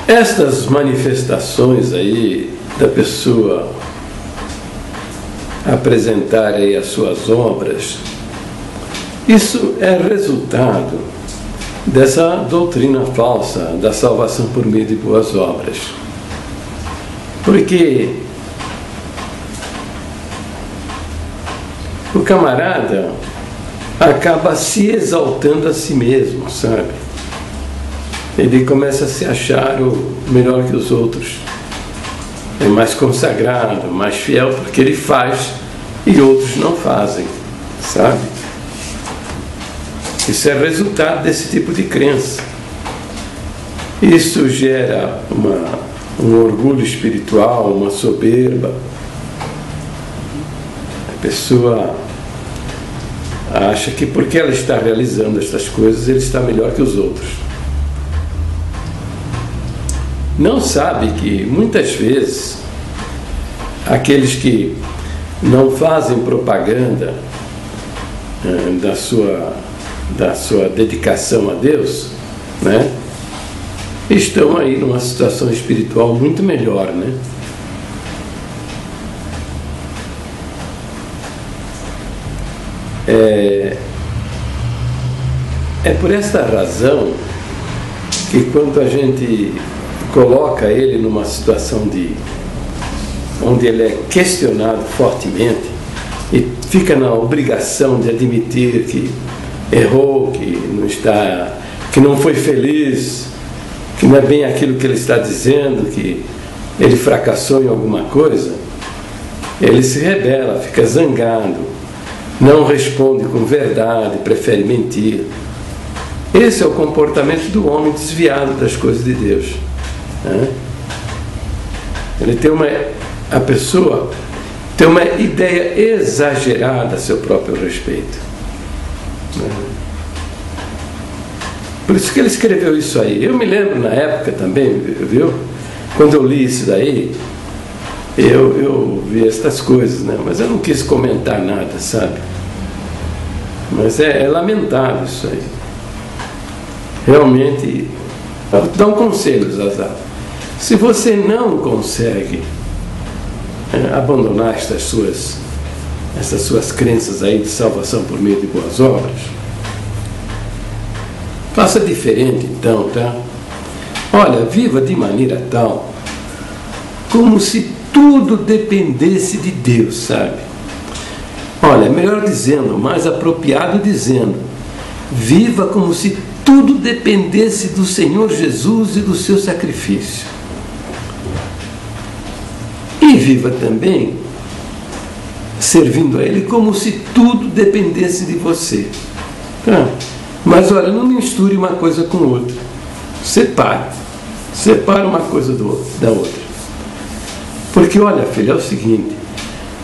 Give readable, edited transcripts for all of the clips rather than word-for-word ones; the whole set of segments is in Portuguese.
Estas manifestações aí da pessoa apresentar aí as suas obras, isso é resultado dessa doutrina falsa da salvação por meio de boas obras. Porque o camarada acaba se exaltando a si mesmo, sabe? Ele começa a se achar o melhor que os outros. É mais consagrado, mais fiel, porque ele faz e outros não fazem, sabe? Isso é resultado desse tipo de crença. Isso gera um orgulho espiritual, uma soberba. A pessoa acha que porque ela está realizando estas coisas, ele está melhor que os outros. Não sabe que muitas vezes aqueles que não fazem propaganda da sua dedicação a Deus, né, estão aí numa situação espiritual muito melhor, né? É por esta razão que quando a gente coloca ele numa situação onde ele é questionado fortemente e fica na obrigação de admitir que errou, que não foi feliz, que não é bem aquilo que ele está dizendo, que ele fracassou em alguma coisa, ele se rebela, fica zangado, não responde com verdade, prefere mentir. Esse é o comportamento do homem desviado das coisas de Deus. A pessoa tem uma ideia exagerada a seu próprio respeito. Por isso que ele escreveu isso aí. Eu me lembro na época também, viu? Quando eu li isso daí, eu vi estas coisas, né? Mas eu não quis comentar nada, sabe? Mas é lamentável isso aí. Realmente, eu vou te dar um conselho, Zazá. Se você não consegue abandonar essas suas crenças aí de salvação por meio de boas obras, faça diferente então, tá? Olha, viva de maneira tal, como se tudo dependesse de Deus, sabe? Olha, melhor dizendo, mais apropriado dizendo, viva como se tudo dependesse do Senhor Jesus e do seu sacrifício. E viva também servindo a Ele como se tudo dependesse de você. Tá? Mas olha, não misture uma coisa com outra. Separa uma coisa da outra. Porque olha, filho, é o seguinte,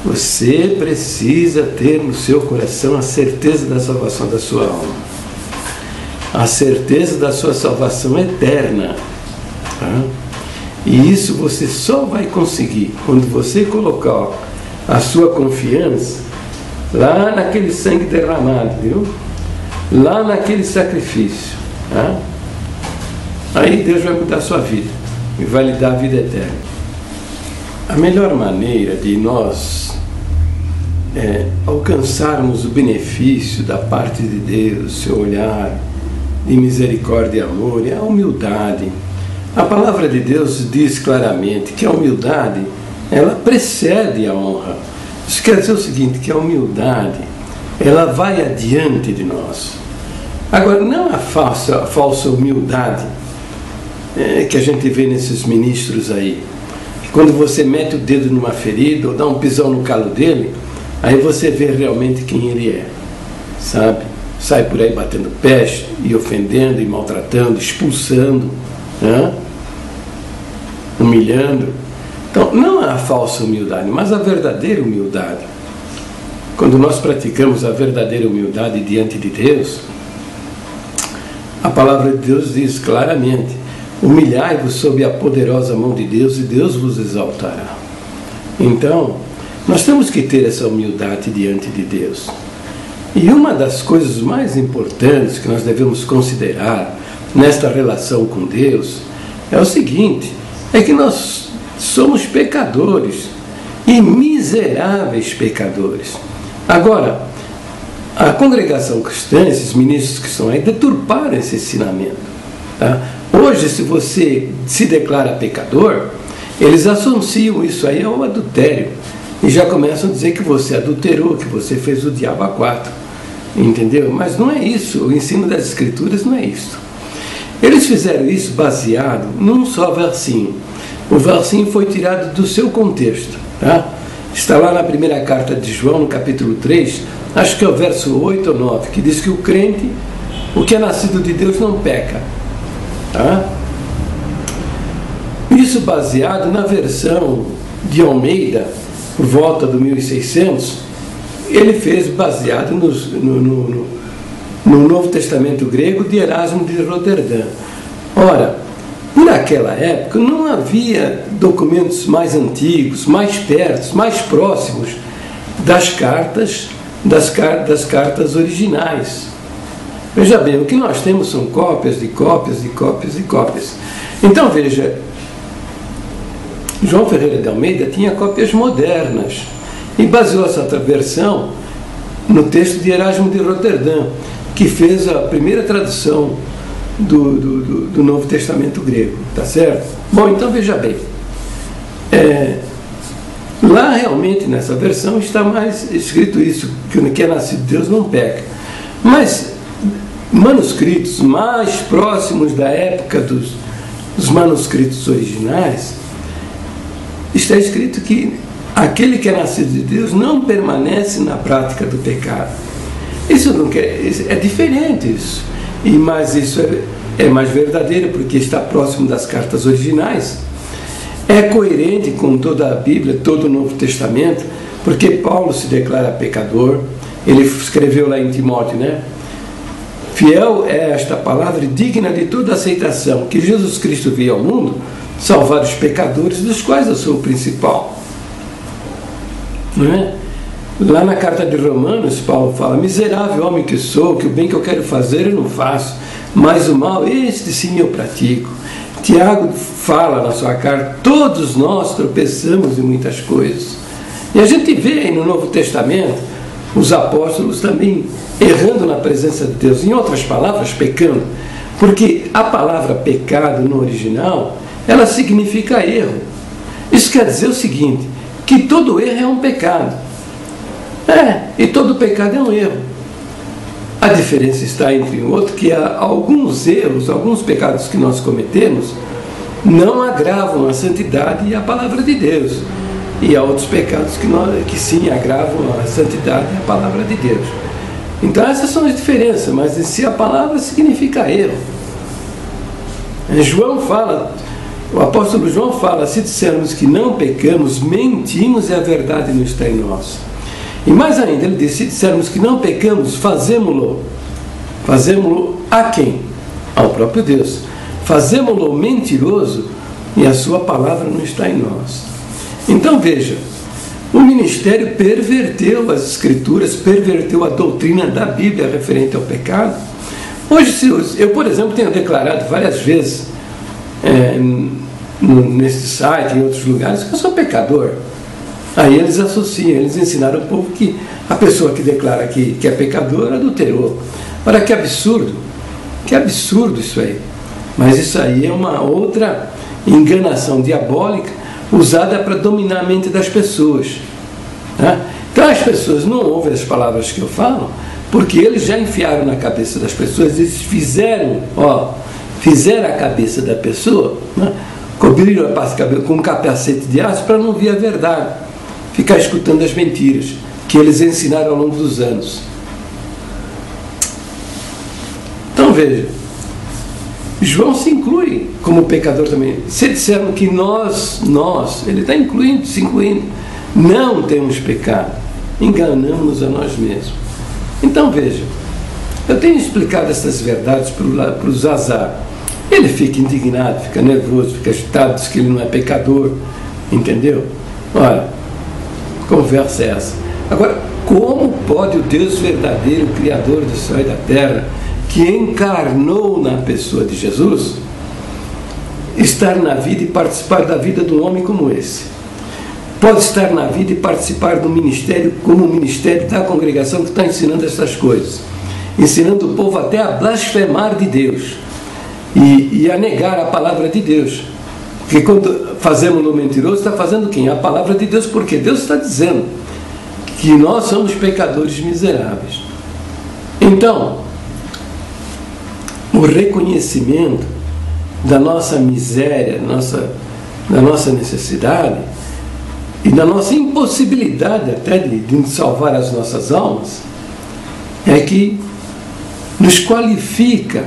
você precisa ter no seu coração a certeza da salvação da sua alma. A certeza da sua salvação eterna. Tá? E isso você só vai conseguir quando você colocar a sua confiança lá naquele sangue derramado, viu? Lá naquele sacrifício. Tá? Aí Deus vai mudar a sua vida e vai lhe dar a vida eterna. A melhor maneira de nós alcançarmos o benefício da parte de Deus, seu olhar de misericórdia e amor, é a humildade. A palavra de Deus diz claramente que a humildade, ela precede a honra. Isso quer dizer o seguinte, que a humildade, ela vai adiante de nós. Agora, não a falsa humildade que a gente vê nesses ministros aí. Quando você mete o dedo numa ferida ou dá um pisão no calo dele, aí você vê realmente quem ele é, sabe? Sai por aí batendo pés e ofendendo e maltratando, expulsando, né? Humilhando. Então, não a falsa humildade, mas a verdadeira humildade. Quando nós praticamos a verdadeira humildade diante de Deus, a palavra de Deus diz claramente: humilhai-vos sob a poderosa mão de Deus e Deus vos exaltará. Então, nós temos que ter essa humildade diante de Deus. E uma das coisas mais importantes que nós devemos considerar nesta relação com Deus é o seguinte, é que nós somos pecadores e miseráveis pecadores. Agora, a congregação cristã, esses ministros que estão aí, deturparam esse ensinamento. Tá? Hoje, se você se declara pecador, eles associam isso aí ao adultério e já começam a dizer que você adulterou, que você fez o diabo a quatro. Entendeu? Mas não é isso, o ensino das Escrituras não é isso. Eles fizeram isso baseado num só versinho. O versinho foi tirado do seu contexto. Tá? Está lá na primeira carta de João, no capítulo 3, acho que é o verso 8 ou 9, que diz que o crente, o que é nascido de Deus, não peca. Tá? Isso baseado na versão de Almeida, por volta do 1600, ele fez baseado no Novo Testamento grego de Erasmo de Roterdã. Ora, por aquela época não havia documentos mais antigos, mais perto, mais próximos das cartas originais. Veja bem, o que nós temos são cópias de cópias de cópias de cópias. Então veja, João Ferreira de Almeida tinha cópias modernas e baseou essa versão no texto de Erasmo de Roterdã, que fez a primeira tradução do Novo Testamento grego, tá certo? Bom, então veja bem, lá realmente nessa versão está mais escrito isso, que o que é nascido de Deus não peca, mas manuscritos mais próximos da época dos manuscritos originais, está escrito que aquele que é nascido de Deus não permanece na prática do pecado. Isso não quer, é diferente isso. Mas isso é mais verdadeiro, porque está próximo das cartas originais. É coerente com toda a Bíblia, todo o Novo Testamento, porque Paulo se declara pecador. Ele escreveu lá em Timóteo, né? Fiel é esta palavra, digna de toda aceitação, que Jesus Cristo veio ao mundo salvar os pecadores, dos quais eu sou o principal. Não é? Lá na carta de Romanos, Paulo fala: miserável homem que sou, que o bem que eu quero fazer eu não faço, mas o mal, este sim eu pratico. Tiago fala na sua carta: todos nós tropeçamos em muitas coisas. E a gente vê aí no Novo Testamento os apóstolos também errando na presença de Deus, em outras palavras, pecando, porque a palavra pecado no original, ela significa erro. Isso quer dizer o seguinte, que todo erro é um pecado. E todo pecado é um erro. A diferença está entre um outro, que há alguns erros, alguns pecados que nós cometemos não agravam a santidade e a palavra de Deus. E há outros pecados que sim agravam a santidade e a palavra de Deus. Então essas são as diferenças, mas em si a palavra significa erro. João fala, o apóstolo João fala: se dissermos que não pecamos, mentimos e a verdade não está em nós. E mais ainda, ele diz: se dissermos que não pecamos, fazemo-lo a quem? Ao próprio Deus. Fazemo-lo mentiroso e a sua palavra não está em nós. Então veja, o ministério perverteu as Escrituras, perverteu a doutrina da Bíblia referente ao pecado. Hoje, eu, por exemplo, tenho declarado várias vezes nesse site e em outros lugares que eu sou pecador. Aí eles associam, eles ensinaram ao povo que a pessoa que declara que é pecador adulterou. Ora, que absurdo isso aí. Mas isso aí é uma outra enganação diabólica usada para dominar a mente das pessoas. Tá? Então as pessoas não ouvem as palavras que eu falo, porque eles já enfiaram na cabeça das pessoas, eles fizeram a cabeça da pessoa, né? Cobriram a cabelo com um capacete de aço para não ver a verdade, ficar escutando as mentiras que eles ensinaram ao longo dos anos. Então veja, João se inclui como pecador também. Se dissermos que nós, ele está se incluindo, não temos pecado, enganamos a nós mesmos. Então veja, eu tenho explicado essas verdades para o Zazar. Ele fica indignado, fica nervoso, fica agitado, diz que ele não é pecador, entendeu? Olha, conversa é essa. Agora, como pode o Deus verdadeiro, Criador do céu e da terra, que encarnou na pessoa de Jesus, estar na vida e participar da vida de um homem como esse. Pode estar na vida e participar do ministério, como o ministério da congregação que está ensinando essas coisas. Ensinando o povo até a blasfemar de Deus e a negar a palavra de Deus. Porque quando fazemos no mentiroso, está fazendo quem? A palavra de Deus, porque Deus está dizendo que nós somos pecadores miseráveis. Então, o reconhecimento da nossa miséria, da nossa necessidade e da nossa impossibilidade até de salvar as nossas almas, é que nos qualifica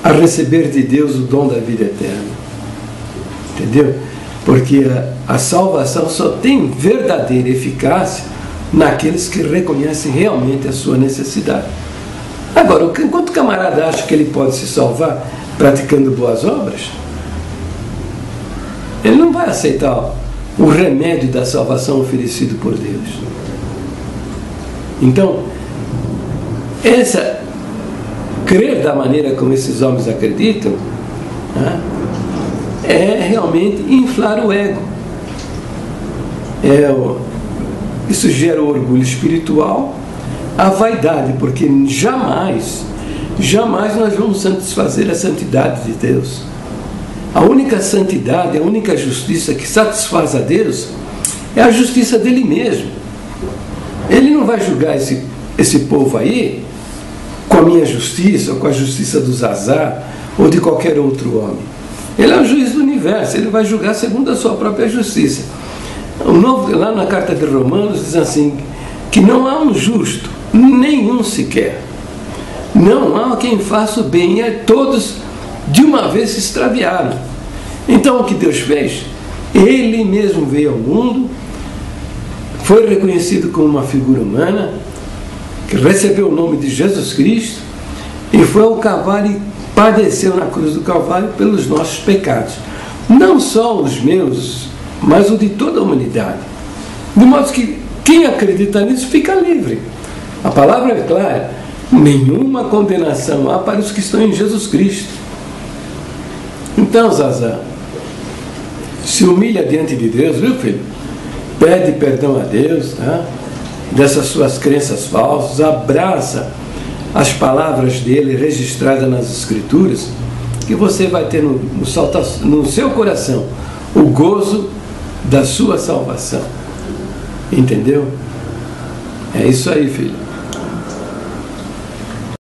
a receber de Deus o dom da vida eterna. Entendeu? Porque a salvação só tem verdadeira eficácia naqueles que reconhecem realmente a sua necessidade. Agora, enquanto o camarada acha que ele pode se salvar praticando boas obras, ele não vai aceitar o remédio da salvação oferecido por Deus. Então, crer da maneira como esses homens acreditam, né, é realmente inflar o ego. Isso gera o orgulho espiritual, a vaidade, porque jamais nós vamos satisfazer a santidade de Deus. A única santidade, a única justiça que satisfaz a Deus é a justiça dele mesmo. Ele não vai julgar esse povo aí com a minha justiça, ou com a justiça do Zazá, ou de qualquer outro homem. Ele é o juiz do universo, ele vai julgar segundo a sua própria justiça. Lá na carta de Romanos diz assim, que não há um justo, nenhum sequer. Não há quem faça o bem, e todos de uma vez se extraviaram. Então o que Deus fez? Ele mesmo veio ao mundo, foi reconhecido como uma figura humana, que recebeu o nome de Jesus Cristo, e foi ao Calvário e padeceu na cruz do Calvário pelos nossos pecados. Não só os meus, mas o de toda a humanidade. De modo que quem acredita nisso fica livre. A palavra é clara: nenhuma condenação há para os que estão em Jesus Cristo. Então, Zazá, se humilha diante de Deus, viu, filho? Pede perdão a Deus, tá? Dessas suas crenças falsas, abraça as palavras dele registradas nas Escrituras, que você vai ter no seu coração o gozo da sua salvação. Entendeu? É isso aí, filho.